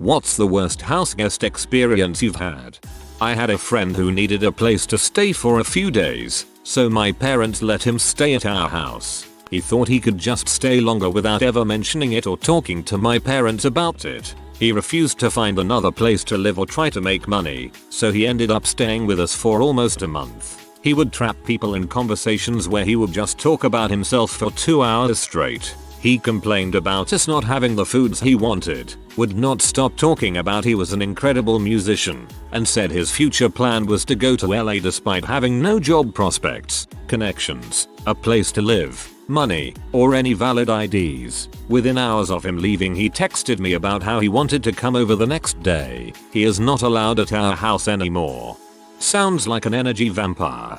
What's the worst house guest experience you've had? I had a friend who needed a place to stay for a few days, so my parents let him stay at our house. He thought he could just stay longer without ever mentioning it or talking to my parents about it. He refused to find another place to live or try to make money, so he ended up staying with us for almost a month. He would trap people in conversations where he would just talk about himself for 2 hours straight. He complained about us not having the foods he wanted, would not stop talking about he was an incredible musician, and said his future plan was to go to LA despite having no job prospects, connections, a place to live, money, or any valid IDs. Within hours of him leaving, he texted me about how he wanted to come over the next day. He is not allowed at our house anymore. Sounds like an energy vampire.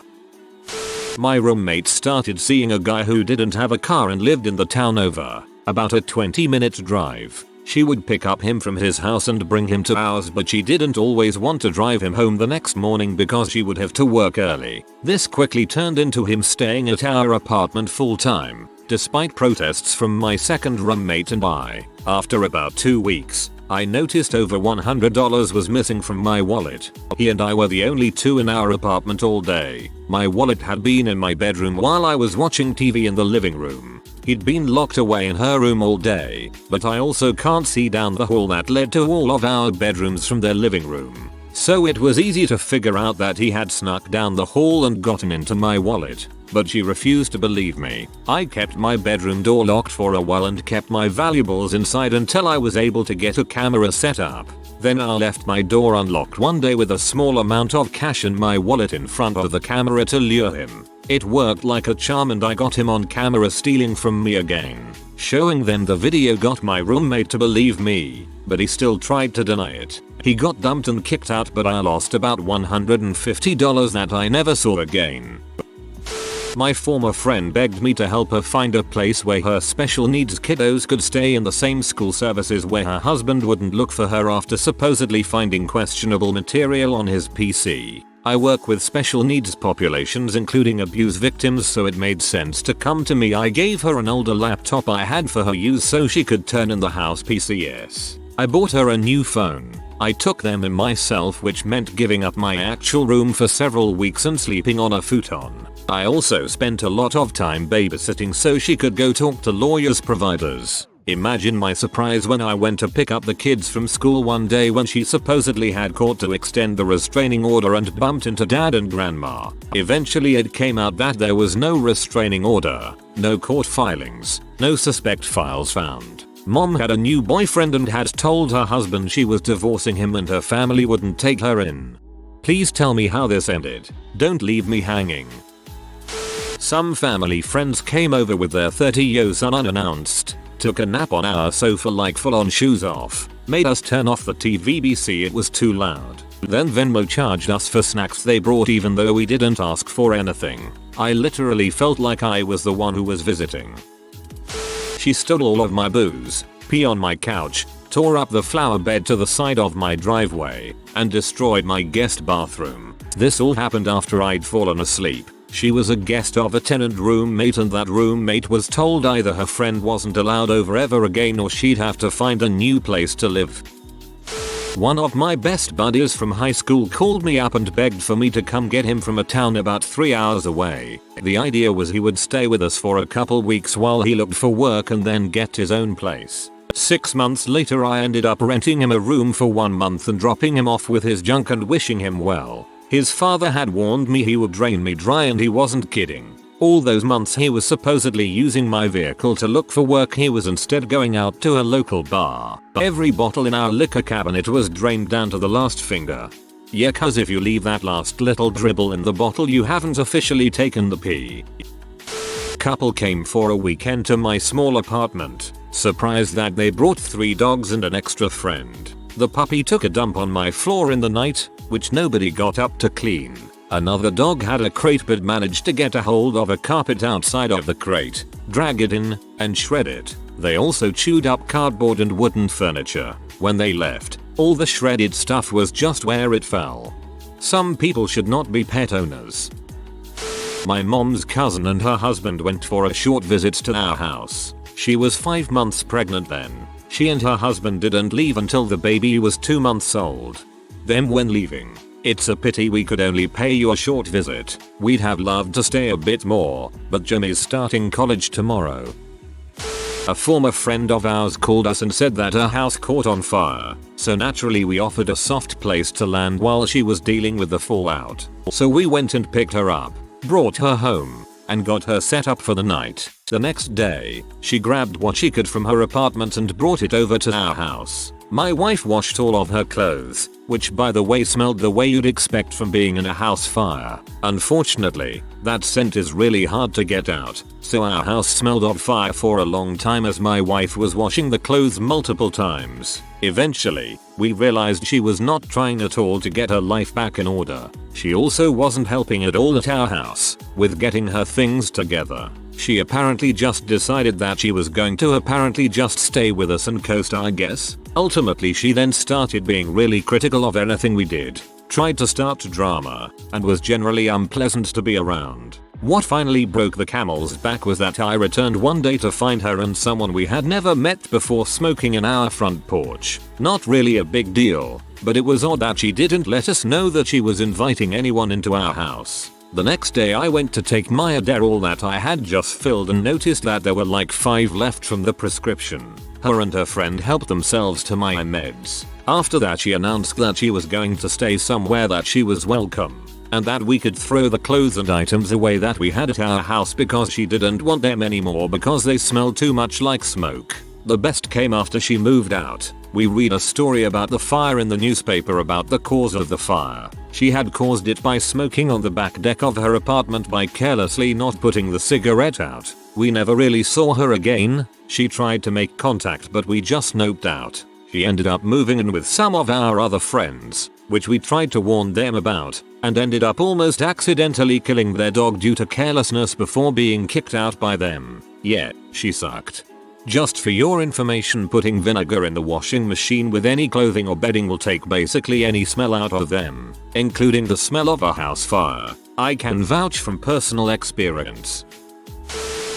My roommate started seeing a guy who didn't have a car and lived in the town over, about a 20-minute drive. She would pick up him from his house and bring him to ours, but she didn't always want to drive him home the next morning because she would have to work early. This quickly turned into him staying at our apartment full time, despite protests from my second roommate and I. After about 2 weeks, I noticed over $100 was missing from my wallet. He and I were the only two in our apartment all day. My wallet had been in my bedroom while I was watching TV in the living room. He'd been locked away in her room all day, but I also can't see down the hall that led to all of our bedrooms from their living room. So it was easy to figure out that he had snuck down the hall and gotten into my wallet. But she refused to believe me. I kept my bedroom door locked for a while and kept my valuables inside until I was able to get a camera set up. Then I left my door unlocked one day with a small amount of cash and my wallet in front of the camera to lure him. It worked like a charm and I got him on camera stealing from me again. Showing them the video got my roommate to believe me, but he still tried to deny it. He got dumped and kicked out, but I lost about $150 that I never saw again. My former friend begged me to help her find a place where her special needs kiddos could stay in the same school services where her husband wouldn't look for her after supposedly finding questionable material on his PC. I work with special needs populations including abuse victims, so it made sense to come to me. I gave her an older laptop I had for her use so she could turn in the house PCs. I bought her a new phone. I took them in myself, which meant giving up my actual room for several weeks and sleeping on a futon. I also spent a lot of time babysitting so she could go talk to lawyers providers. Imagine my surprise when I went to pick up the kids from school one day when she supposedly had court to extend the restraining order and bumped into dad and grandma. Eventually it came out that there was no restraining order, no court filings, no suspect files found. Mom had a new boyfriend and had told her husband she was divorcing him and her family wouldn't take her in. Please tell me how this ended. Don't leave me hanging. Some family friends came over with their 30-year-old son unannounced, took a nap on our sofa like full on shoes off, made us turn off the TV, it was too loud. Then Venmo charged us for snacks they brought even though we didn't ask for anything. I literally felt like I was the one who was visiting. She stole all of my booze, pee on my couch, tore up the flower bed to the side of my driveway, and destroyed my guest bathroom. This all happened after I'd fallen asleep. She was a guest of a tenant roommate and that roommate was told either her friend wasn't allowed over ever again or she'd have to find a new place to live. One of my best buddies from high school called me up and begged for me to come get him from a town about 3 hours away. The idea was he would stay with us for a couple weeks while he looked for work and then get his own place. 6 months later I ended up renting him a room for 1 month and dropping him off with his junk and wishing him well. His father had warned me he would drain me dry and he wasn't kidding. All those months he was supposedly using my vehicle to look for work, he was instead going out to a local bar. Every bottle in our liquor cabinet was drained down to the last finger. Yeah, cause if you leave that last little dribble in the bottle you haven't officially taken the pee. Couple came for a weekend to my small apartment, surprised that they brought 3 dogs and an extra friend. The puppy took a dump on my floor in the night, which nobody got up to clean. Another dog had a crate but managed to get a hold of a carpet outside of the crate, drag it in, and shred it. They also chewed up cardboard and wooden furniture. When they left, all the shredded stuff was just where it fell. Some people should not be pet owners. My mom's cousin and her husband went for a short visit to our house. She was 5 months pregnant then. She and her husband didn't leave until the baby was 2 months old. Then when leaving, "It's a pity we could only pay you a short visit. We'd have loved to stay a bit more, but Jim is starting college tomorrow." A former friend of ours called us and said that her house caught on fire, so naturally we offered a soft place to land while she was dealing with the fallout. So we went and picked her up, brought her home, and got her set up for the night. The next day, she grabbed what she could from her apartment and brought it over to our house. My wife washed all of her clothes, which by the way smelled the way you'd expect from being in a house fire. Unfortunately, that scent is really hard to get out, so our house smelled of fire for a long time as my wife was washing the clothes multiple times. Eventually, we realized she was not trying at all to get her life back in order. She also wasn't helping at all at our house with getting her things together. She apparently just decided that she was going to just stay with us and coast, I guess. Ultimately, she then started being really critical of anything we did, tried to start drama, and was generally unpleasant to be around. What finally broke the camel's back was that I returned one day to find her and someone we had never met before smoking in our front porch. Not really a big deal, but it was odd that she didn't let us know that she was inviting anyone into our house. The next day I went to take my Adderall that I had just filled and noticed that there were like 5 left from the prescription. Her and her friend helped themselves to my meds. After that she announced that she was going to stay somewhere that she was welcome, and that we could throw the clothes and items away that we had at our house because she didn't want them anymore because they smelled too much like smoke. The best came after she moved out. We read a story about the fire in the newspaper about the cause of the fire. She had caused it by smoking on the back deck of her apartment by carelessly not putting the cigarette out. We never really saw her again. She tried to make contact but we just noped out. She ended up moving in with some of our other friends, which we tried to warn them about, and ended up almost accidentally killing their dog due to carelessness before being kicked out by them. Yeah, she sucked. Just for your information, putting vinegar in the washing machine with any clothing or bedding will take basically any smell out of them, including the smell of a house fire. I can vouch from personal experience.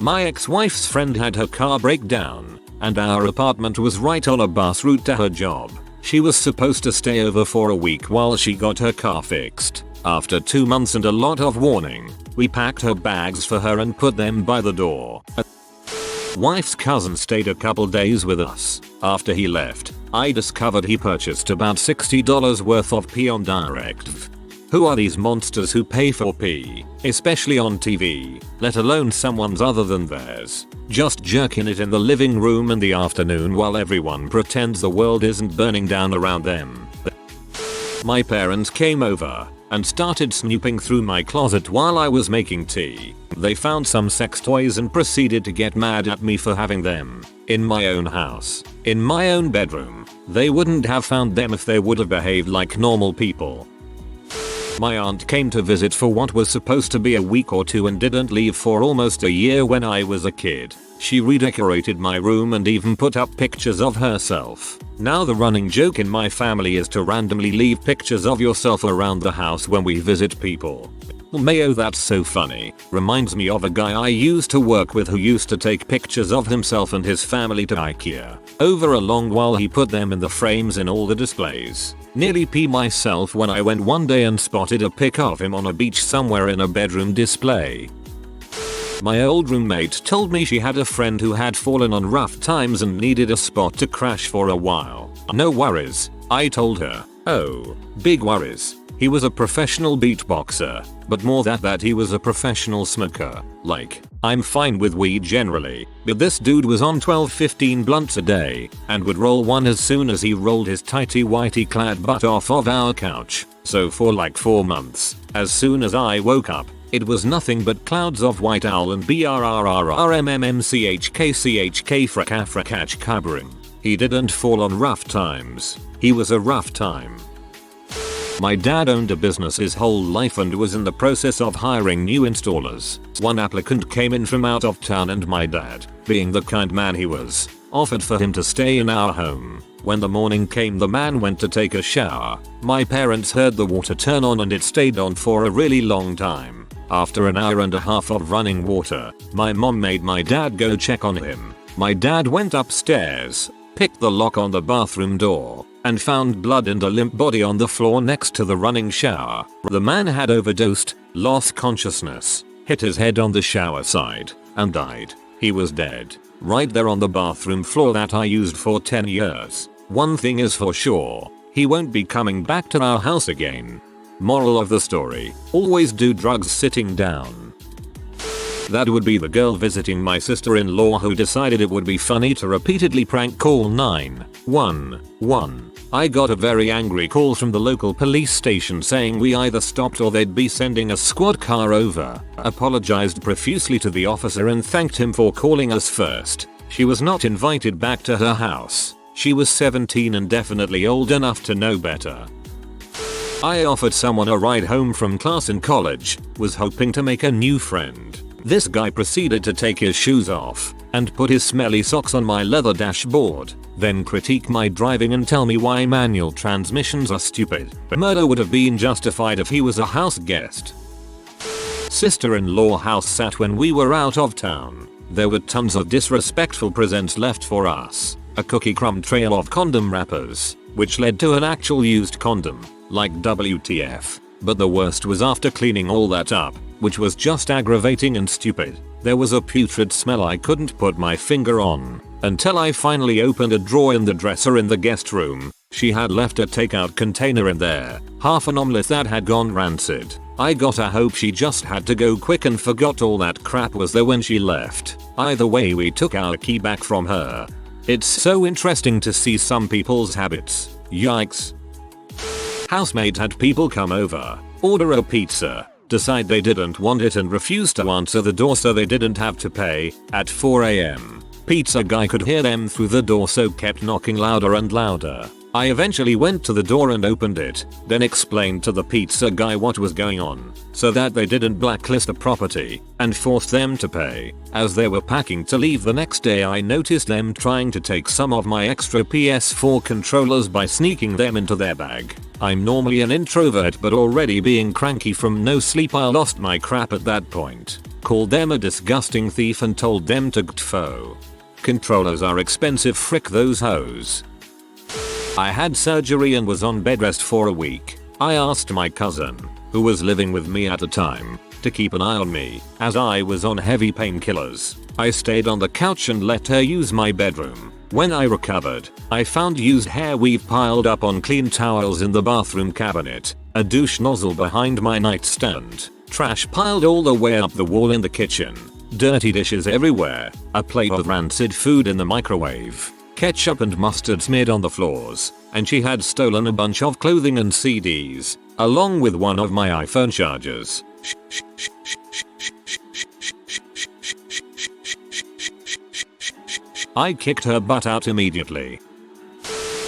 My ex-wife's friend had her car break down, and our apartment was right on a bus route to her job. She was supposed to stay over for a week while she got her car fixed. After 2 months and a lot of warning, we packed her bags for her and put them by the door. Wife's cousin stayed a couple days with us. After he left, I discovered he purchased about $60 worth of pee on Directive. Who are these monsters who pay for pee, especially on TV, let alone someone's other than theirs? Just jerking it in the living room in the afternoon while everyone pretends the world isn't burning down around them. My parents came over and started snooping through my closet while I was making tea. They found some sex toys and proceeded to get mad at me for having them in my own house, in my own bedroom. They wouldn't have found them if they would have behaved like normal people. My aunt came to visit for what was supposed to be a week or 2 and didn't leave for almost a year when I was a kid. She redecorated my room and even put up pictures of herself. Now the running joke in my family is to randomly leave pictures of yourself around the house when we visit people. Mayo, that's so funny. Reminds me of a guy I used to work with who used to take pictures of himself and his family to IKEA. Over a long while he put them in the frames in all the displays. Nearly pee myself when I went one day and spotted a pic of him on a beach somewhere in a bedroom display. My old roommate told me she had a friend who had fallen on rough times and needed a spot to crash for a while. No worries, I told her. Oh, big worries. He was a professional beatboxer, but more than that he was a professional smoker. Like, I'm fine with weed generally, but this dude was on 12-15 blunts a day, and would roll one as soon as he rolled his tighty whitey clad butt off of our couch. So for like 4 months, as soon as I woke up, it was nothing but clouds of white owl and brrrrmmchkchk frakafrakach covering. He didn't fall on rough times. He was a rough time. My dad owned a business his whole life and was in the process of hiring new installers. One applicant came in from out of town and my dad, being the kind man he was, offered for him to stay in our home. When the morning came, the man went to take a shower. My parents heard the water turn on and it stayed on for a really long time. After an hour and a half of running water, my mom made my dad go check on him. My dad went upstairs, picked the lock on the bathroom door, and found blood and a limp body on the floor next to the running shower. The man had overdosed, lost consciousness, hit his head on the shower side, and died. He was dead, right there on the bathroom floor that I used for 10 years. One thing is for sure, he won't be coming back to our house again. Moral of the story, always do drugs sitting down. That would be the girl visiting my sister-in-law who decided it would be funny to repeatedly prank call 911. I got a very angry call from the local police station saying we either stopped or they'd be sending a squad car over. Apologized profusely to the officer and thanked him for calling us first. She was not invited back to her house. She was 17 and definitely old enough to know better. I offered someone a ride home from class in college, was hoping to make a new friend. This guy proceeded to take his shoes off and put his smelly socks on my leather dashboard, then critique my driving and tell me why manual transmissions are stupid. Murder would have been justified if he was a house guest. Sister-in-law house sat when we were out of town. There were tons of disrespectful presents left for us. A cookie crumb trail of condom wrappers, which led to an actual used condom, like WTF. But the worst was after cleaning all that up, which was just aggravating and stupid. There was a putrid smell I couldn't put my finger on, until I finally opened a drawer in the dresser in the guest room. She had left a takeout container in there, half an omelette that had gone rancid. I gotta hope she just had to go quick and forgot all that crap was there when she left. Either way, we took our key back from her. It's so interesting to see some people's habits. Yikes. Housemate had people come over, order a pizza, decide they didn't want it and refuse to answer the door so they didn't have to pay, at 4 AM. Pizza guy could hear them through the door so kept knocking louder and louder. I eventually went to the door and opened it, then explained to the pizza guy what was going on, so that they didn't blacklist the property, and forced them to pay. As they were packing to leave the next day, I noticed them trying to take some of my extra PS4 controllers by sneaking them into their bag. I'm normally an introvert, but already being cranky from no sleep, I lost my crap at that point. Called them a disgusting thief and told them to gtfo. Controllers are expensive, frick those hoes. I had surgery and was on bed rest for a week. I asked my cousin, who was living with me at the time, to keep an eye on me, as I was on heavy painkillers. I stayed on the couch and let her use my bedroom. When I recovered, I found used hair weave piled up on clean towels in the bathroom cabinet, a douche nozzle behind my nightstand, trash piled all the way up the wall in the kitchen, dirty dishes everywhere, a plate of rancid food in the microwave, ketchup and mustard smeared on the floors, and she had stolen a bunch of clothing and CDs, along with one of my iPhone chargers. I kicked her butt out immediately.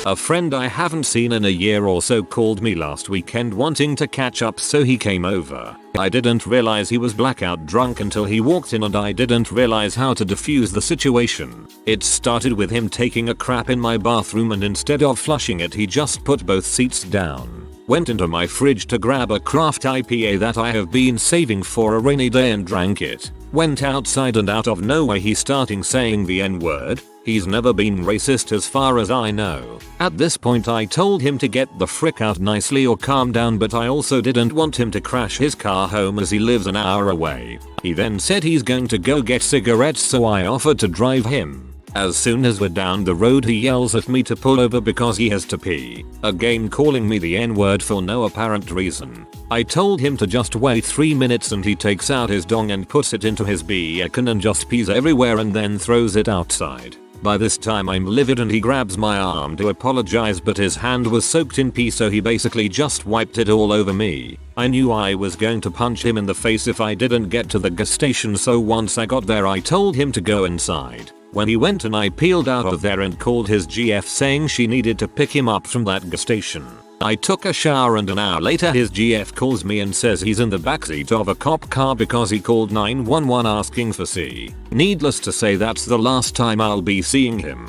A friend I haven't seen in a year or so called me last weekend wanting to catch up, so he came over. I didn't realize he was blackout drunk until he walked in, and I didn't realize how to defuse the situation. It started with him taking a crap in my bathroom, and instead of flushing it he just put both seats down, went into my fridge to grab a craft IPA that I have been saving for a rainy day and drank it, went outside, and out of nowhere he starting saying the N-word. He's never been racist as far as I know. At this point I told him to get the frick out nicely or calm down, but I also didn't want him to crash his car home as he lives an hour away. He then said he's going to go get cigarettes, so I offered to drive him. As soon as we're down the road he yells at me to pull over because he has to pee, again calling me the N-word for no apparent reason. I told him to just wait 3 minutes, and he takes out his dong and puts it into his beacon and just pees everywhere and then throws it outside. By this time I'm livid and he grabs my arm to apologize, but his hand was soaked in pee, so he basically just wiped it all over me. I knew I was going to punch him in the face if I didn't get to the gas station, so once I got there I told him to go inside. When he went and I peeled out of there and called his GF saying she needed to pick him up from that gas station. I took a shower and an hour later his GF calls me and says he's in the backseat of a cop car because he called 911 asking for C. Needless to say, that's the last time I'll be seeing him.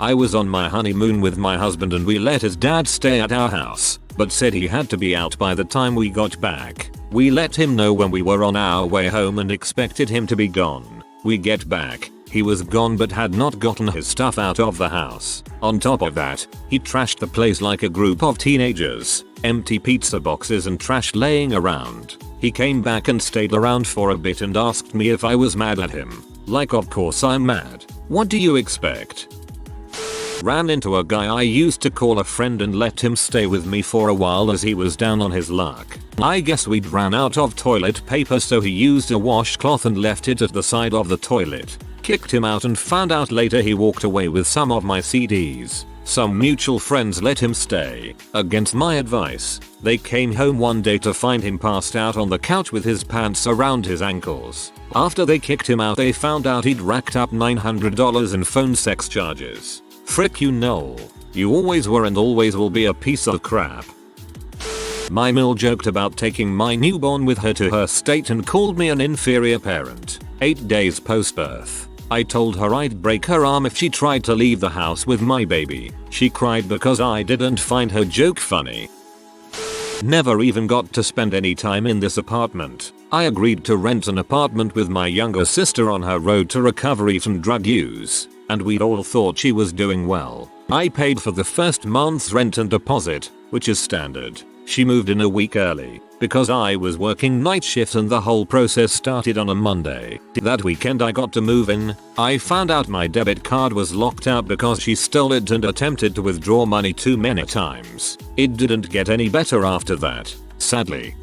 I was on my honeymoon with my husband and we let his dad stay at our house, but said he had to be out by the time we got back. We let him know when we were on our way home and expected him to be gone. We get back. He was gone but had not gotten his stuff out of the house. On top of that, he trashed the place like a group of teenagers, empty pizza boxes and trash laying around. He came back and stayed around for a bit and asked me if I was mad at him. Like, of course I'm mad. What do you expect? Ran into a guy I used to call a friend and let him stay with me for a while as he was down on his luck. I guess we'd ran out of toilet paper, so he used a washcloth and left it at the side of the toilet. Kicked him out and found out later he walked away with some of my CDs. Some mutual friends let him stay, against my advice. They came home one day to find him passed out on the couch with his pants around his ankles. After they kicked him out, they found out he'd racked up $900 in phone sex charges. Frick you, Noel. You always were and always will be a piece of crap. My mill joked about taking my newborn with her to her state and called me an inferior parent. 8 days post-birth. I told her I'd break her arm if she tried to leave the house with my baby. She cried because I didn't find her joke funny. Never even got to spend any time in this apartment. I agreed to rent an apartment with my younger sister on her road to recovery from drug use, and we all thought she was doing well. I paid for the first month's rent and deposit, which is standard. She moved in a week early because I was working night shift and the whole process started on a Monday. That weekend I got to move in. I found out my debit card was locked out because she stole it and attempted to withdraw money too many times. It didn't get any better after that, sadly.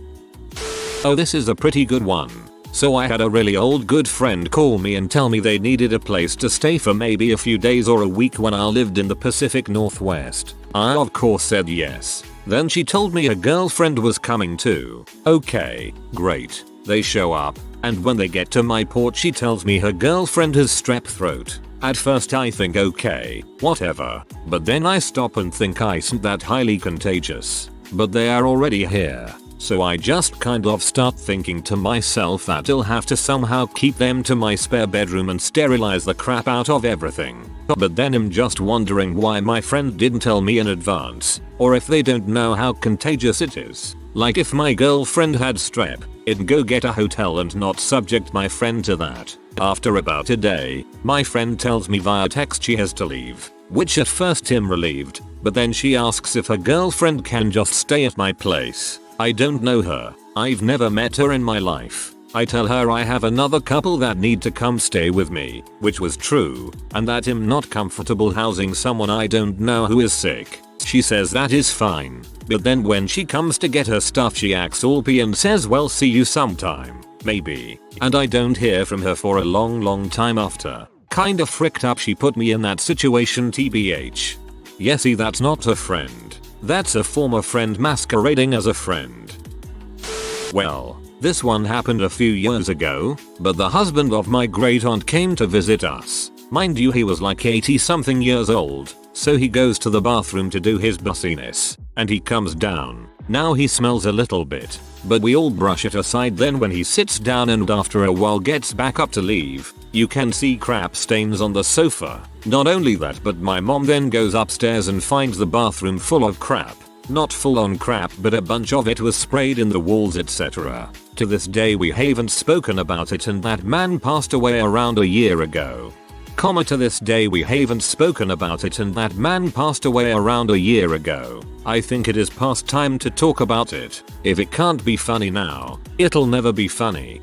Oh, this is a pretty good one. So I had a really old good friend call me and tell me they needed a place to stay for maybe a few days or a week when I lived in the Pacific Northwest. I of course said yes. Then she told me her girlfriend was coming too. Okay, great. They show up, and when they get to my porch she tells me her girlfriend has strep throat. At first I think okay, whatever, but then I stop and think isn't that highly contagious? But they are already here. So I just kind of start thinking to myself that I'll have to somehow keep them to my spare bedroom and sterilize the crap out of everything. But then I'm just wondering why my friend didn't tell me in advance, or if they don't know how contagious it is. Like if my girlfriend had strep, it'd go get a hotel and not subject my friend to that. After about a day, my friend tells me via text she has to leave, which at first I'm relieved, but then she asks if her girlfriend can just stay at my place. I don't know her. I've never met her in my life. I tell her I have another couple that need to come stay with me, which was true, and that I'm not comfortable housing someone I don't know who is sick. She says that is fine, but then when she comes to get her stuff she acts all pee and says well see you sometime, maybe, and I don't hear from her for a long time after. Kinda fricked up she put me in that situation tbh. Yesy, that's not a friend. That's a former friend masquerading as a friend. Well, this one happened a few years ago, but the husband of my great aunt came to visit us. Mind you, he was like 80 something years old, so he goes to the bathroom to do his bussiness, and he comes down. Now he smells a little bit, but we all brush it aside. Then when he sits down and after a while gets back up to leave, you can see crap stains on the sofa. Not only that, but my mom then goes upstairs and finds the bathroom full of crap. Not full on crap, but a bunch of it was sprayed in the walls, etc. To this day we haven't spoken about it, and that man passed away around a year ago. To this day we haven't spoken about it, and that man passed away around a year ago. I think it is past time to talk about it. If it can't be funny now, it'll never be funny.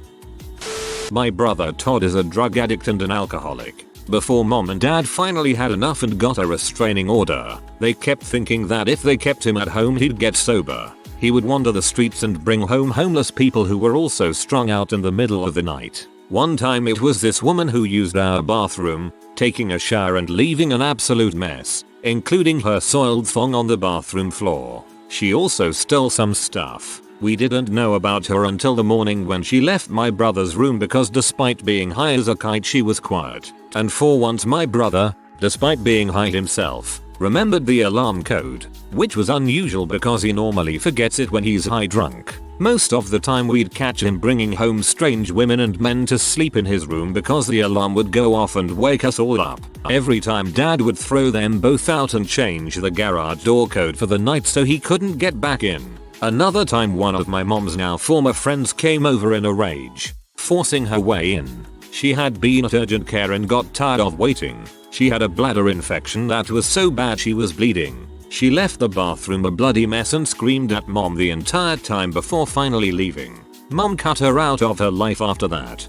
My brother Todd is a drug addict and an alcoholic. Before mom and dad finally had enough and got a restraining order, they kept thinking that if they kept him at home he'd get sober. He would wander the streets and bring home homeless people who were also strung out in the middle of the night. One time it was this woman who used our bathroom, taking a shower and leaving an absolute mess, including her soiled thong on the bathroom floor. She also stole some stuff. We didn't know about her until the morning when she left my brother's room because despite being high as a kite she was quiet. And for once my brother, despite being high himself, remembered the alarm code, which was unusual because he normally forgets it when he's high drunk. Most of the time we'd catch him bringing home strange women and men to sleep in his room because the alarm would go off and wake us all up. Every time dad would throw them both out and change the garage door code for the night so he couldn't get back in. Another time one of my mom's now former friends came over in a rage, forcing her way in. She had been at urgent care and got tired of waiting. She had a bladder infection that was so bad she was bleeding. She left the bathroom a bloody mess and screamed at mom the entire time before finally leaving. Mom cut her out of her life after that.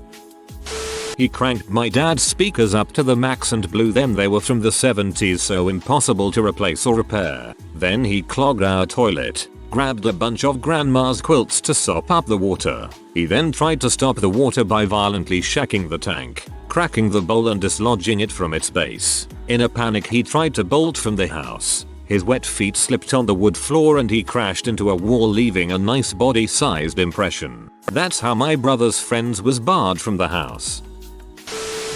He cranked my dad's speakers up to the max and blew them. They were from the 70s, so impossible to replace or repair. Then he clogged our toilet, grabbed a bunch of grandma's quilts to sop up the water. He then tried to stop the water by violently shaking the tank, cracking the bowl and dislodging it from its base. In a panic he tried to bolt from the house. His wet feet slipped on the wood floor and he crashed into a wall, leaving a nice body-sized impression. That's how my brother's friends was barred from the house.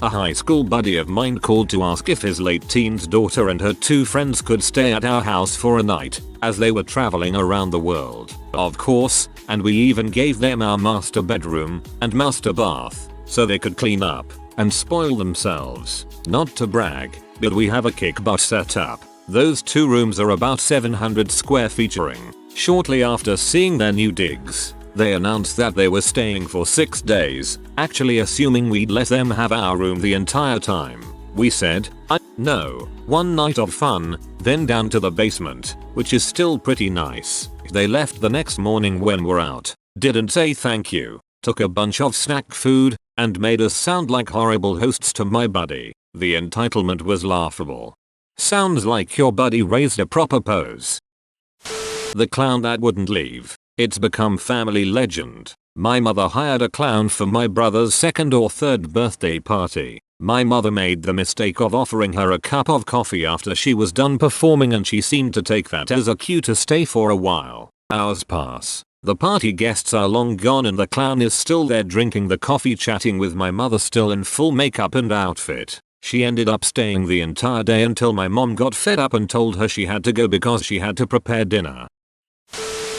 A high school buddy of mine called to ask if his late teens daughter and her 2 friends could stay at our house for a night, as they were traveling around the world. Of course, and we even gave them our master bedroom and master bath, so they could clean up and spoil themselves. Not to brag, but we have a kick butt setup. Those 2 rooms are about 700 square featuring. Shortly after seeing their new digs, they announced that they were staying for 6 days, actually assuming we'd let them have our room the entire time. We said, no, 1 night of fun, then down to the basement, which is still pretty nice. They left the next morning when we're out, didn't say thank you, took a bunch of snack food, and made us sound like horrible hosts to my buddy. The entitlement was laughable. Sounds like your buddy raised a proper pose. The clown that wouldn't leave. It's become family legend. My mother hired a clown for my brother's 2nd or 3rd birthday party. My mother made the mistake of offering her a cup of coffee after she was done performing, and she seemed to take that as a cue to stay for a while. Hours pass. The party guests are long gone and the clown is still there drinking the coffee, chatting with my mother still in full makeup and outfit. She ended up staying the entire day until my mom got fed up and told her she had to go because she had to prepare dinner.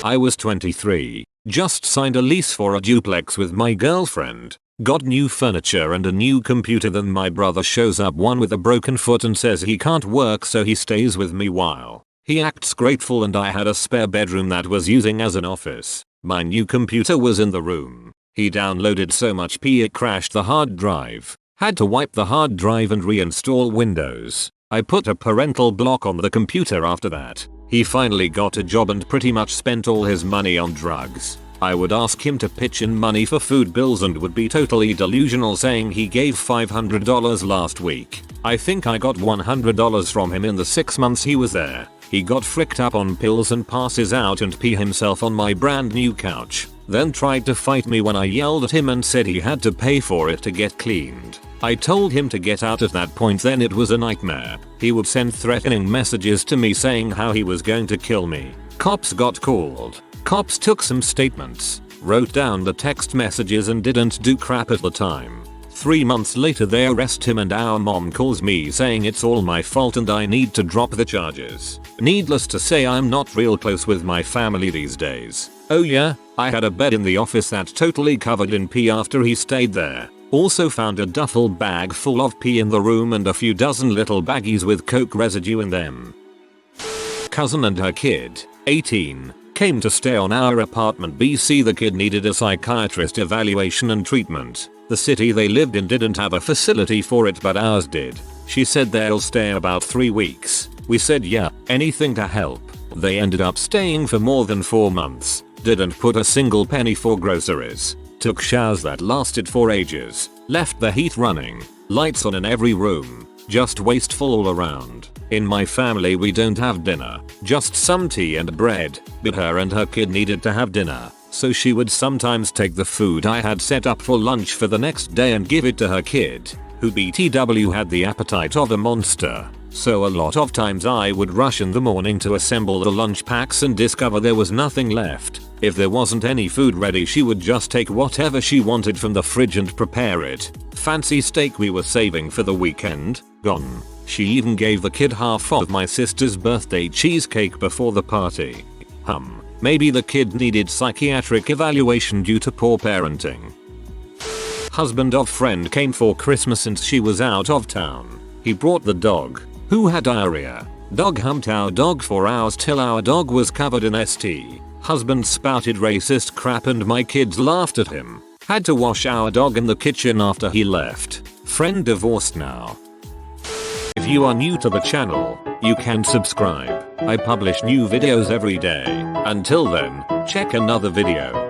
I was 23, just signed a lease for a duplex with my girlfriend, got new furniture and a new computer. Then my brother shows up, one with a broken foot, and says he can't work so he stays with me while he acts grateful, and I had a spare bedroom that was using as an office. My new computer was in the room. He downloaded so much pee it crashed the hard drive. Had to wipe the hard drive and reinstall Windows. I put a parental block on the computer after that. He finally got a job and pretty much spent all his money on drugs. I would ask him to pitch in money for food bills and would be totally delusional, saying he gave $500 last week. I think I got $100 from him in the 6 months he was there. He got fricked up on pills and passes out and pee himself on my brand new couch. Then tried to fight me when I yelled at him and said he had to pay for it to get cleaned. I told him to get out at that point, then it was a nightmare. He would send threatening messages to me saying how he was going to kill me. Cops got called. Cops took some statements, wrote down the text messages and didn't do crap at the time. 3 months later they arrest him and our mom calls me saying it's all my fault and I need to drop the charges. Needless to say, I'm not real close with my family these days. Oh yeah, I had a bed in the office that totally covered in pee after he stayed there. Also found a duffel bag full of pee in the room and a few dozen little baggies with coke residue in them. Cousin and her kid, 18, came to stay on our apartment BC. The kid needed a psychiatrist evaluation and treatment. The city they lived in didn't have a facility for it, but ours did. She said they'll stay about 3 weeks. We said yeah, anything to help. They ended up staying for more than 4 months. Didn't put a single penny for groceries. Took showers that lasted for ages. Left the heat running. Lights on in every room. Just wasteful all around. In my family we don't have dinner. Just some tea and bread. But her and her kid needed to have dinner. So she would sometimes take the food I had set up for lunch for the next day and give it to her kid, who BTW had the appetite of a monster. So a lot of times I would rush in the morning to assemble the lunch packs and discover there was nothing left. If there wasn't any food ready, she would just take whatever she wanted from the fridge and prepare it. Fancy steak we were saving for the weekend, gone. She even gave the kid half of my sister's birthday cheesecake before the party. Maybe the kid needed psychiatric evaluation due to poor parenting. Husband of friend came for Christmas and she was out of town. He brought the dog, who had diarrhea. Dog humped our dog for hours till our dog was covered in ST. Husband spouted racist crap and my kids laughed at him. Had to wash our dog in the kitchen after he left. Friend divorced now. If you are new to the channel, you can subscribe. I publish new videos every day. Until then, check another video.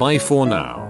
Bye for now.